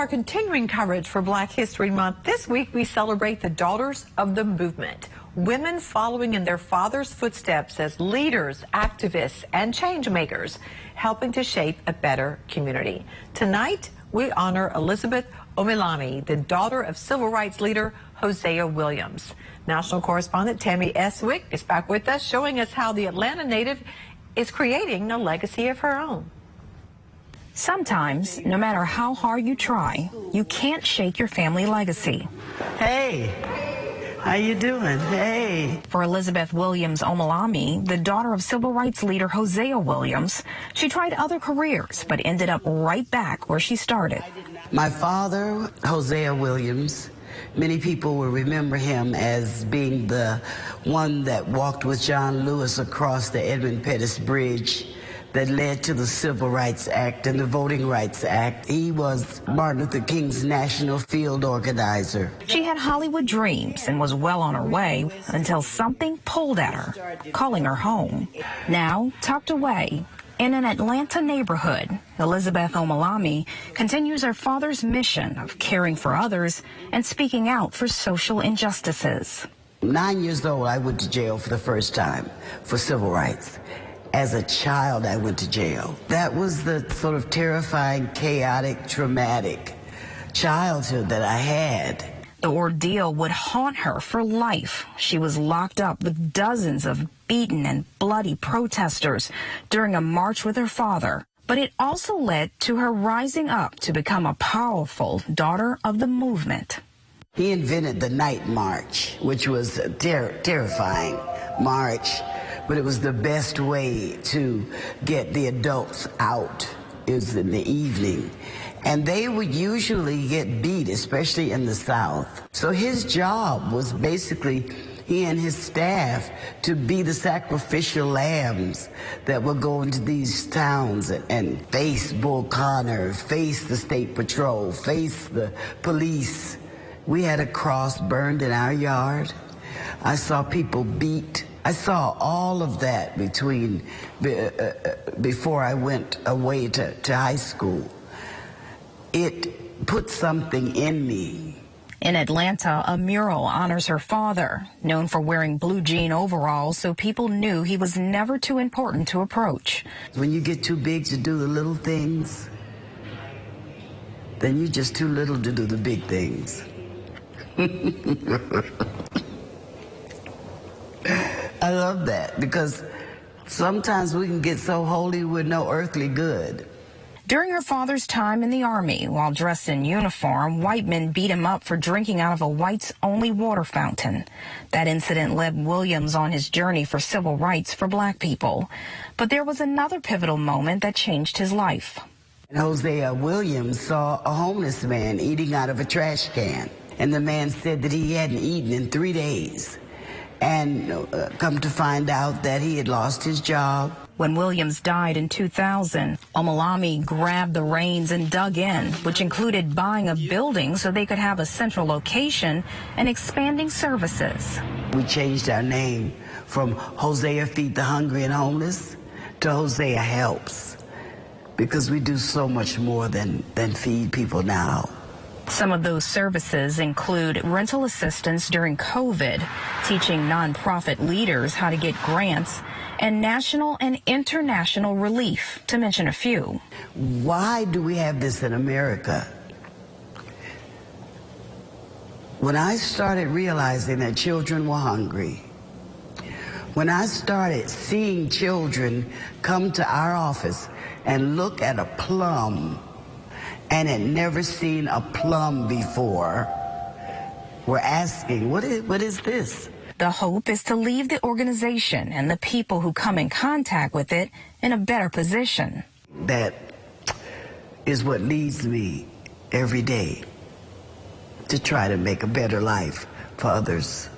our continuing coverage for Black History Month, this week we celebrate the daughters of the movement, women following in their fathers' footsteps as leaders, activists, and change makers, helping to shape a better community. Tonight, we honor Elisabeth Omilami, the daughter of civil rights leader Hosea Williams. National correspondent Tammy Eswick is back with us, showing us how the Atlanta native is creating a legacy of her own. Sometimes, no matter how hard you try, you can't shake your family legacy. Hey, how you doing? Hey. For Elisabeth Williams Omilami, the daughter of civil rights leader Hosea Williams, she tried other careers but ended up right back where she started. My father, Hosea Williams, many people will remember him as being the one that walked with John Lewis across the Edmund Pettus Bridge that led to the Civil Rights Act and the Voting Rights Act. He was Martin Luther King's national field organizer. She had Hollywood dreams and was well on her way until something pulled at her, calling her home. Now, tucked away in an Atlanta neighborhood, Elisabeth Omilami continues her father's mission of caring for others and speaking out for social injustices. 9 years old, I went to jail for the first time for civil rights. As a child, I went to jail. That was the sort of terrifying, chaotic, traumatic childhood that I had. The ordeal would haunt her for life. She was locked up with dozens of beaten and bloody protesters during a march with her father. But it also led to her rising up to become a powerful daughter of the movement. He invented the night march, which was a terrifying march. But it was the best way to get the adults out, is in the evening. And they would usually get beat, especially in the South. So his job was basically, he and his staff, to be the sacrificial lambs that would go into these towns and face Bull Connor, face the state patrol, face the police. We had a cross burned in our yard. I saw people beat. I saw all of that before I went away to high school. It put something in me. In Atlanta, a mural honors her father, known for wearing blue jean overalls so people knew he was never too important to approach. When you get too big to do the little things, then you're just too little to do the big things. I love that, because sometimes we can get so holy we're no earthly good. During her father's time in the Army, while dressed in uniform, white men beat him up for drinking out of a whites-only water fountain. That incident led Williams on his journey for civil rights for black people. But there was another pivotal moment that changed his life. Hosea Williams saw a homeless man eating out of a trash can, and the man said that he hadn't eaten in 3 days. And come to find out that he had lost his job. When Williams died in 2000, Omilami grabbed the reins and dug in, which included buying a building so they could have a central location and expanding services. We changed our name from Hosea Feed the Hungry and Homeless to Hosea Helps, because we do so much more than feed people now. Some of those services include rental assistance during COVID, teaching nonprofit leaders how to get grants, and national and international relief, to mention a few. Why do we have this in America? When I started realizing that children were hungry, when I started seeing children come to our office and look at a plum and had never seen a plum before, we're asking, what is this? The hope is to leave the organization and the people who come in contact with it in a better position. That is what leads me every day, to try to make a better life for others.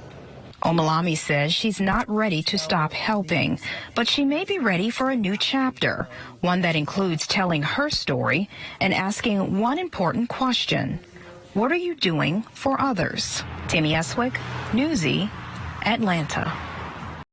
Omilami says she's not ready to stop helping, but she may be ready for a new chapter, one that includes telling her story and asking one important question. What are you doing for others? Tammy Eswick, Newsy, Atlanta.